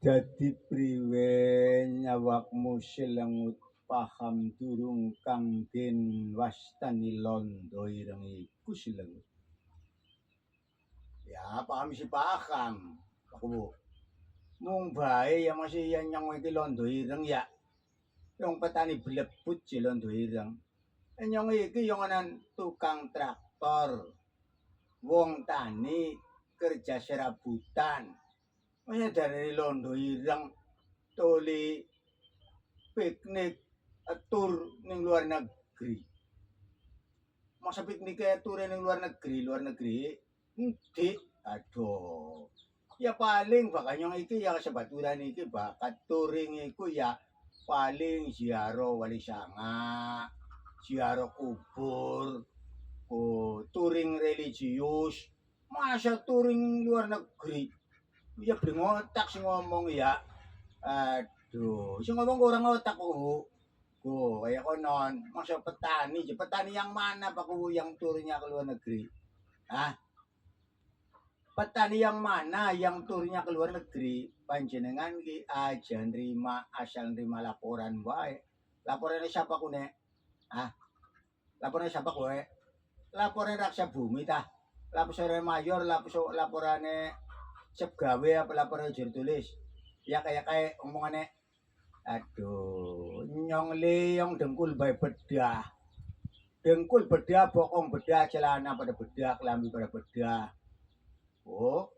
Dadi priwe nyawakmu selengut paham durung kang den wastani londo ireng iku selengut. Ya, paham si paham. Aku mung bae ya masih yang nyong iki londo ireng ya. Yang petani blebut je londo ireng. Nyong iki yang anan tukang traktor. Wong tani kerja serabutan. Masa dari londo ireng toli piknik tur ning luar negeri. Masa pikniknya tur ning luar negeri. Endi? Aduh. Ya paling bakal nyong iki ya sebaturan iki bakat touring iku ya paling ziarah Wali Sanga, ziarah kubur, touring religius. Masa touring luar negeri? Ya brengotak sing ngomong ya. Aduh, sing ngomong orang otak ku. Kayak konon, masa petani, petani yang mana Pak Kubu yang turnya ke luar negeri? Hah? Petani yang mana yang turnya ke luar negeri? Panjenengan ki aja nerima, asal nerima laporan wae. Laporannya siapa kune? Hah? Laporannya siapa kowe? Laporannya Raksa Bumi tah. Laporannya Mayor, laporannya Cep gawe apa laporannya jur tulis? Ya kayak omongannya. Aduh, nyong leong dengkul bae bedah. Dengkul bedah, bokong bedah, celana pada bedah, kelambi pada bedah. Oh,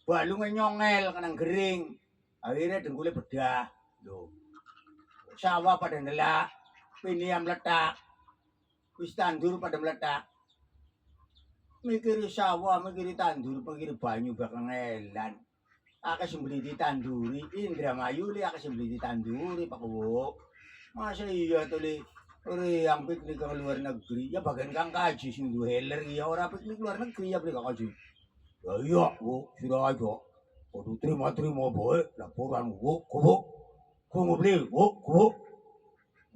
balungnya nyongel kanang gering. Akhirnya dengkulnya bedah. Loh. Sawah pada nelak, piniam meletak. Wis tandur pada meletak. Mikiri sawah, mikiri tandur, mikiri banyu bakal ngelan. Aka sembeli ditanduri, Indramayu li aka sembeli ditanduri Pak Kuwo. Masa iya tuh li yang piknik ke luar negeri ya bagian kang kaji sing duwe heler ya ora piknik luar negeri ya beli kang kaji. Ya iya, Bu, sudah aja. Kudu terima bae laporan Bu, ku beli, Bu.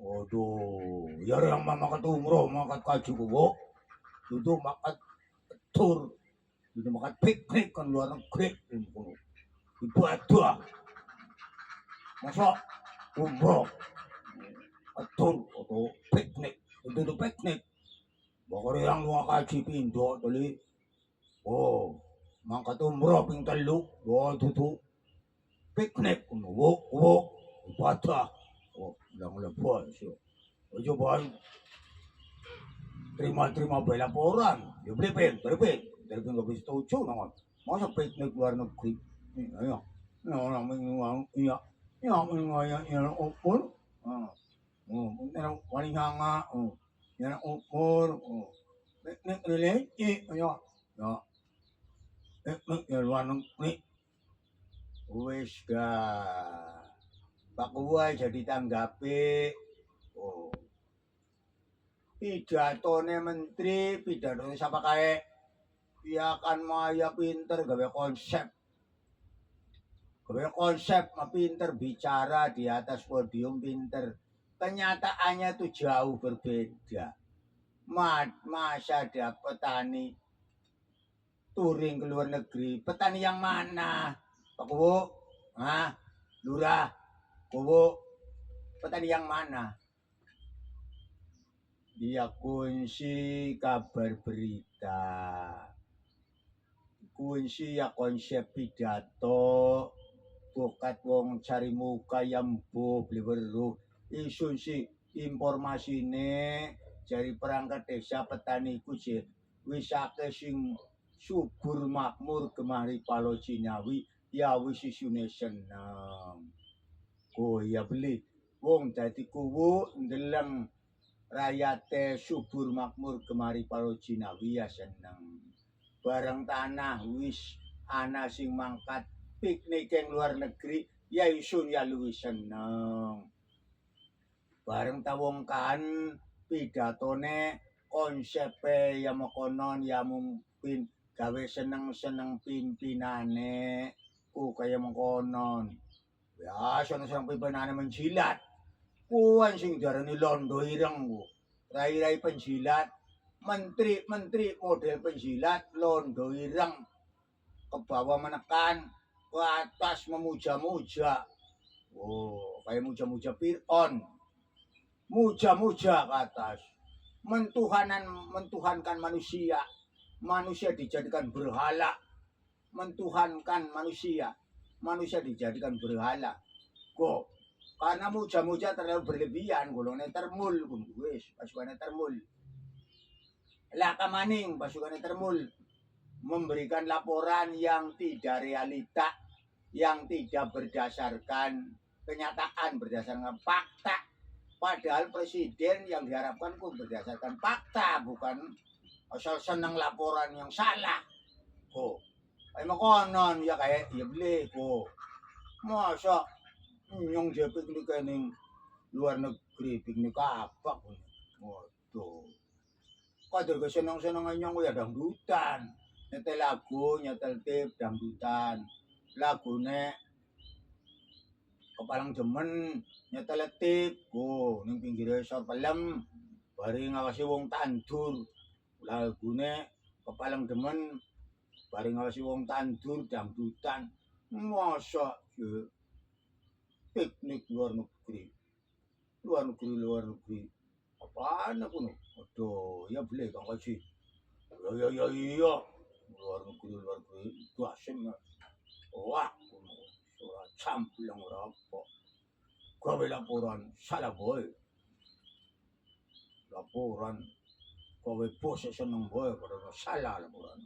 Waduh, ya yang mama ketumroh makat kaji Bu. Itu makat tur, itu makat piknik kan luar negeri. Ibadah. Masa umroh atur atau piknik itu piknik bakal yang luar kaji pindo tadi mangkat umroh ping telu itu piknik ibadah lang lepas aja bahan terima bae laporan ya beli pin dari nggak bisa setuju naman masa piknik luar negeri ya orang iya ukur Wali Sanga yan ukur piknik religi ya piknik ya luar negeri wis Pak Kuwai jadi tanggapi pidatone menteri pidatone siapa kae ya kan maya pinter gawe konsep mah pinter bicara di atas podium pinter. Kenyataannya tuh jauh berbeda. Masa ada petani touring ke luar negeri. Petani yang mana? Pak Kuwo? Hah? Lurah? Kuwo? Petani yang mana? Dia kunci kabar berita. Kunci ya konsep pidato. Bokat wong cari muka yang beli weruh isun si informasine dari perangkat desa petani ku je wis akeh sing subur makmur kemari palo Cinawi ya wis isune seneng. Ya beli wong dadi kuwu ndeleng rakyate subur makmur kemari palo Cinawi ya seneng. Bareng tanah wis ana sing mangkat piknik yang luar negeri ya isun ya luwih seneng. Bareng tawongkan pidatone konsepe ya makonon ya mungkin gawe seneng pimpinane kaya mengkonon. Ya seneng pimpinane menjilat. Kuwan sing diarani londo ireng ku. Rai-rai penjilat, menteri model penjilat londo ireng ke bawah menekan ke atas memuja-muja. Oh, kayak muja-muja Fir'aun. Muja-muja ke atas. Mentuhankan manusia. Manusia dijadikan berhala. Mentuhankan manusia. Manusia dijadikan berhala. Kok? Karena muja-muja terlalu berlebihan. Golongnya termul. Wis, pasukannya termul. Laka maning, pasukannya termul. Memberikan laporan yang tidak realita. Yang tidak berdasarkan kenyataan, berdasarkan fakta. Padahal presiden yang diharapkan pun berdasarkan fakta, bukan asal senang laporan yang salah. Oh, kayak makanan ya kayak ya beli kok. Masa nyong je piknik ning luar negeri piknik apa pun. Waduh. Kader kesenang-senangan nyong ya dangdutan. Nyetel lagu, nyetel tip dangdutan. Lagune kepalang demen nyetel tip. Oh, ning pinggir resor pelem bareng ngawasi wong tandur. Lagune kepalang demen bareng ngawasi wong tandur dangdutan. Masa ya piknik luar negeri. Luar negeri. Apaan aku nih? Aduh, ya boleh Kang Kaji. Iya. Luar negeri. Itu asing ya. Wah, ora camplang ora apa. Gawe laporan salah boy. Laporan gawe bos seneng boy karena salah laporan.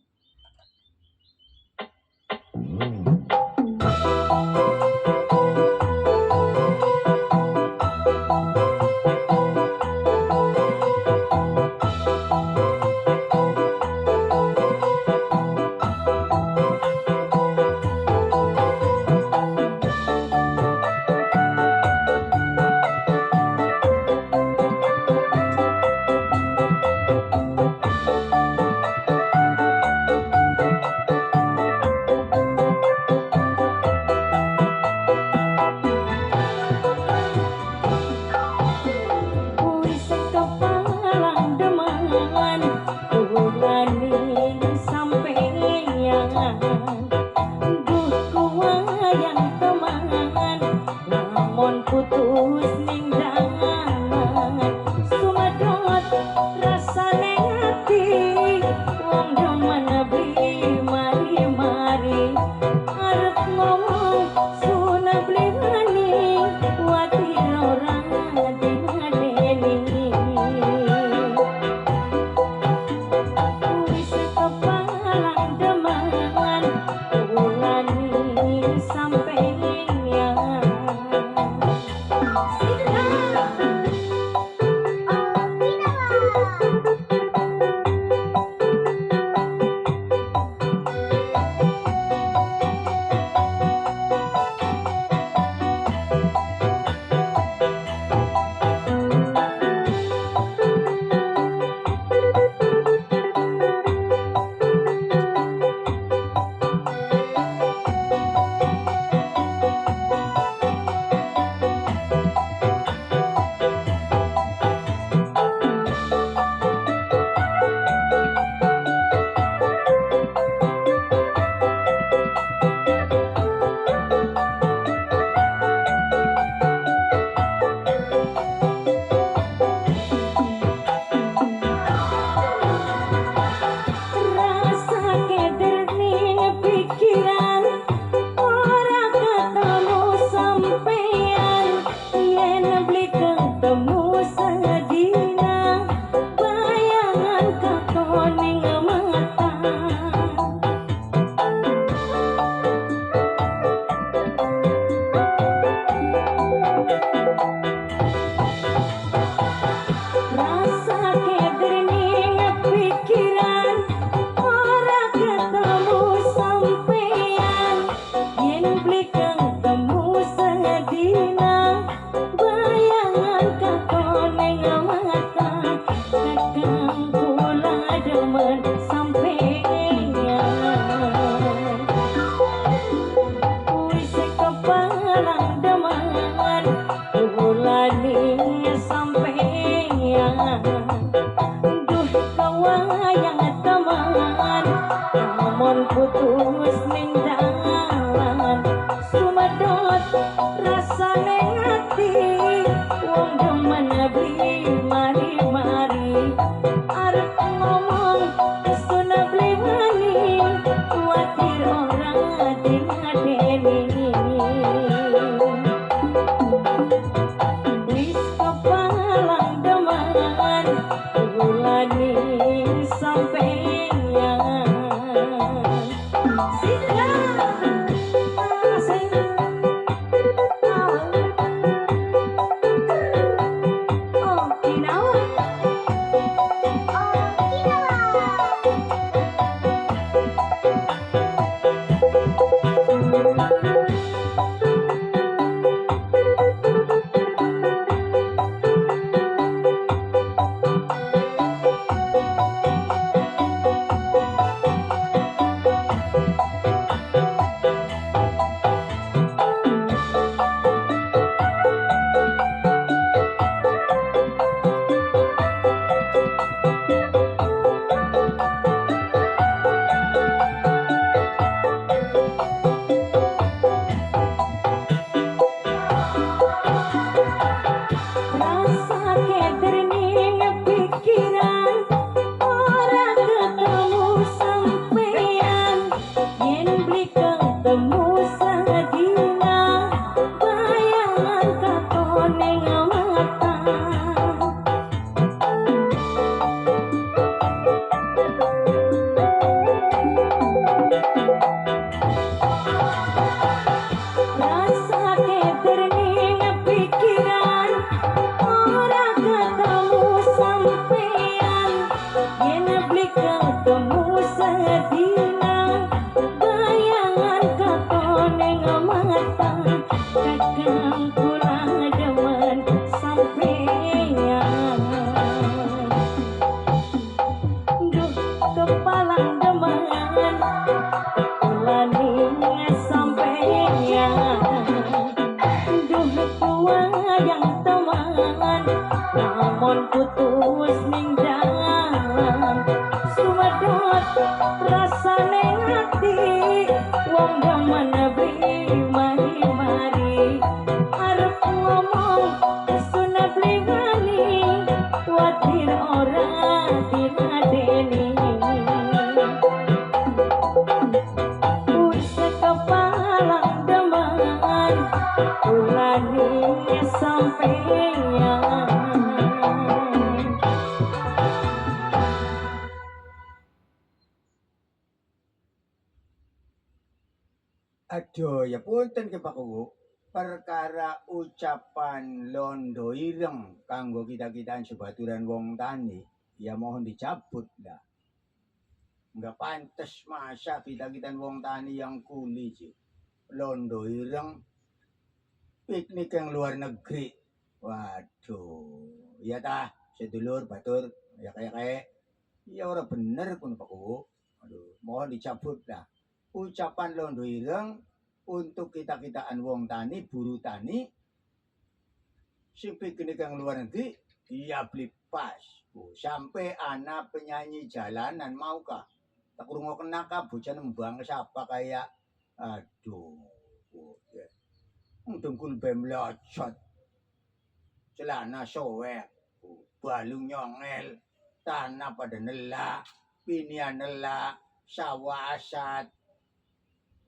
Putus ning dalan Aduh, ya punten ke Pak Kuwu. Perkara ucapan londo ireng kanggo kita-kitaan sebaturan wong tani, ya mohon dicabut dah. Enggak pantas masa kita-kitaan wong tani yang kuli sih. Londo ireng piknik yang luar negeri. Waduh, iya tah, sedulur batur, ya kayak ya orang bener pun Pak Kuwu. Aduh, mohon dicabut dah. Ucapan londo ireng untuk kita-kitaan wong tani, buru tani, si piknik yang luar negeri, dia beli pas. Sampai anak penyanyi jalanan maukah? Tak kurang kena bocah nembang siapa kayak, aduh, dengkul bem locot, celana soek, balung nyongel, tanah pada nelak, pinian nelak, sawah asat,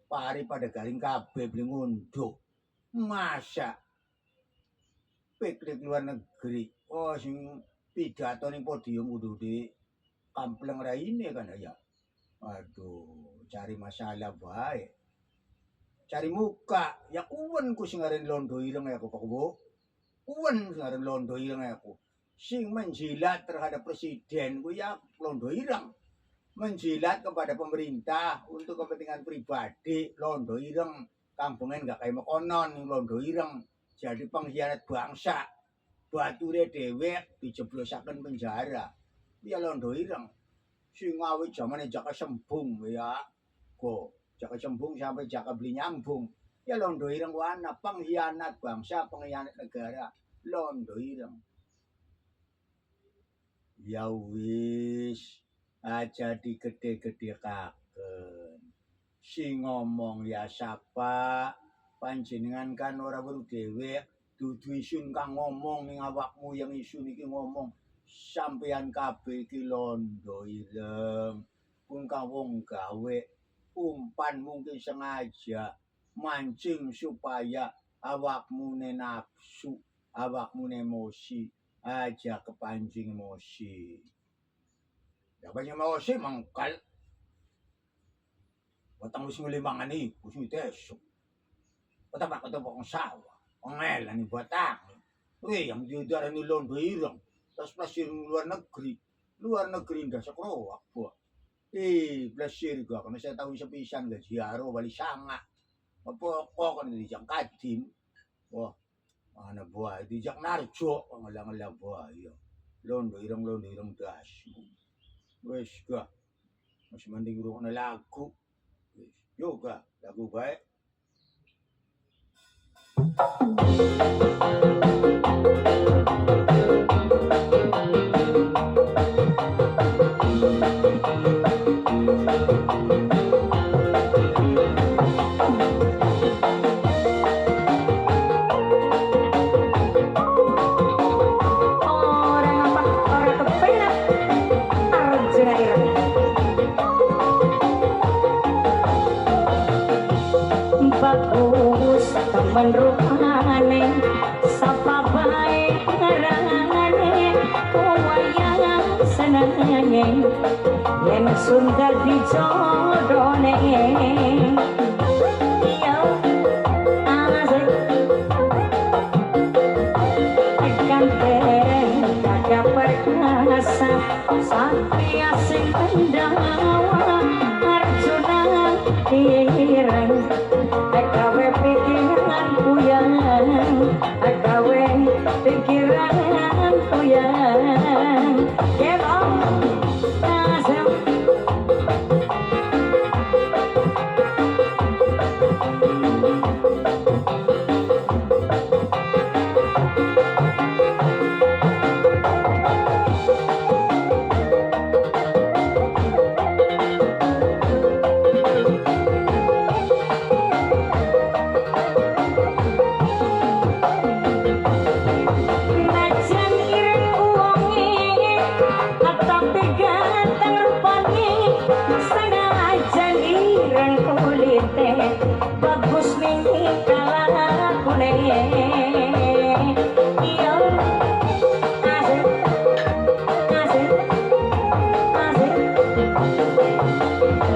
pari pada garing kabeh beli ngunduk. Masa piknik luar negeri. Oh sing pidato ning podium kudu di kampleng raine kan ya. Aduh, cari masalah bae. Cari muka. Ya kuwen ku sing aran londo ireng aku Pak Bu. Kuwen sing aran londo ireng aku. Sing menjilat terhadap presiden ku ya londo ireng. Menjilat kepada pemerintah untuk kepentingan pribadi, londo ireng, kampungan gak kayak mekonon, londo ireng, jadi pengkhianat bangsa, bature dewek dijeblosaken penjara, ya londo ireng, sing awit zamane Jaka Sembung ya, kok Jaka Sembung sampai Jaka Beli Nyambung, ya londo ireng wana pengkhianat bangsa, pengkhianat negara, londo ireng, ya wis. Aja digede-gede kaken. Si ngomong ya sapa, panjenengan kan ora weruh dhewe, dudu isun kang ngomong ning awakmu yang isun iki ngomong sampeyan kabeh iki londo ireng. Pun kang wong gawe umpan mungkin sengaja mancing supaya awakmu nafsu, awakmu emosi, aja kepancing emosi. Ya banyak emosi mangkal. Watang wis ngulimangan iku sing tesuk. Watang pak ketemu sawah. Ongelan batang. Yang diudarani londo ireng. Terus plasir luar negeri. Luar negeri ndak sekroak, Bu. Plasir gua karena saya tahu sepisan gak ziaro bali sanga. Apa kok kan dijak kadim. Wah, mana buah dijak narjo ngalang-alang buah ya. Londo ireng das. Wes gak. Masih mending ngrungokno lagu. Wes, yo gak lagu baik. bagus temen rupane sapa bae ngarane wayang senenge yen sundar dicodone iya asik ganteng kagak perkasa satria sing pendawa Arjuna ireng agawe pikiran puyang agawe pikiran puyang kebang asem najan ireng uwonge tapi ganteng rupane senajan ireng kulite bagus ning kalakune iya asik asik asik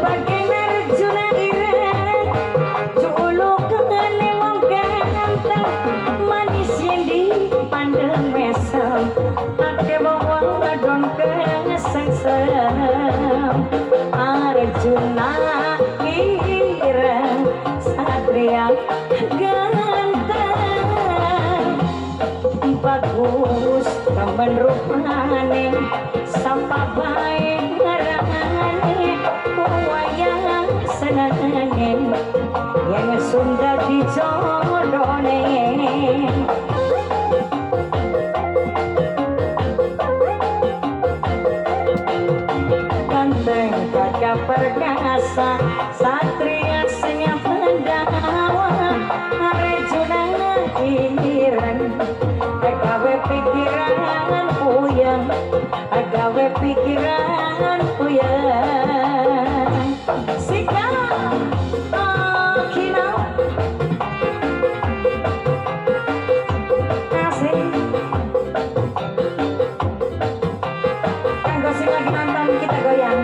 bagian Arjuna ireng julukanane wong ganteng manis yang dipandang mesem ake wong ngadon kesengsem Arjuna ireng satria ganteng bagus temen rupane sapa bae ngarane wayang senenge yang sunda dicodone ganteng gagah perkasa satria sing pendawa Arjuna ireng agawe pikiran puyang agawe pikiran puyang sika kinau asik kanggo sing lagi nonton kita goyang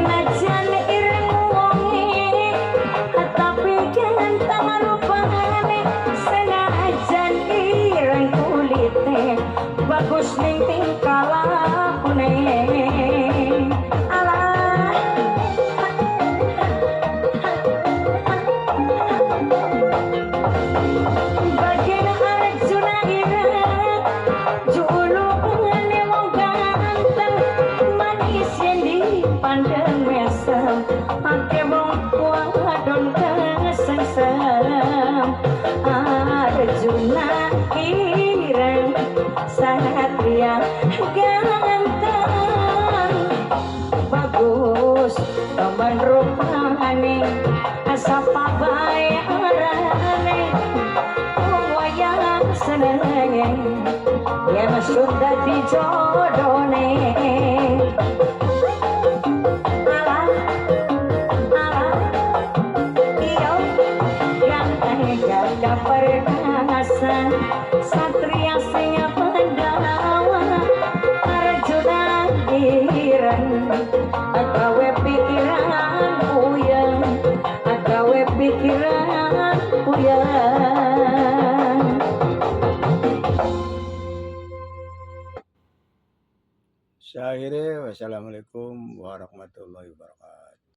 najan ireng wonge tapi ganteng rupane senajan ireng kulite bagus ning tingkah lakune alah bagian Arjuna ireng julukane wong ganteng manis yang dipandang mesem ake wong wadon kesengsem Arjuna ireng satria ganteng bagus temen rupane sapa bae arane wayang senenge yen sudah dicodone alah alah iyo ganteng gagah perkasa satria sing pendawa Arjuna ireng agawe pikiran puyang agawe pikiran puyang Syahire wassalamualaikum warahmatullahi wabarakatuh.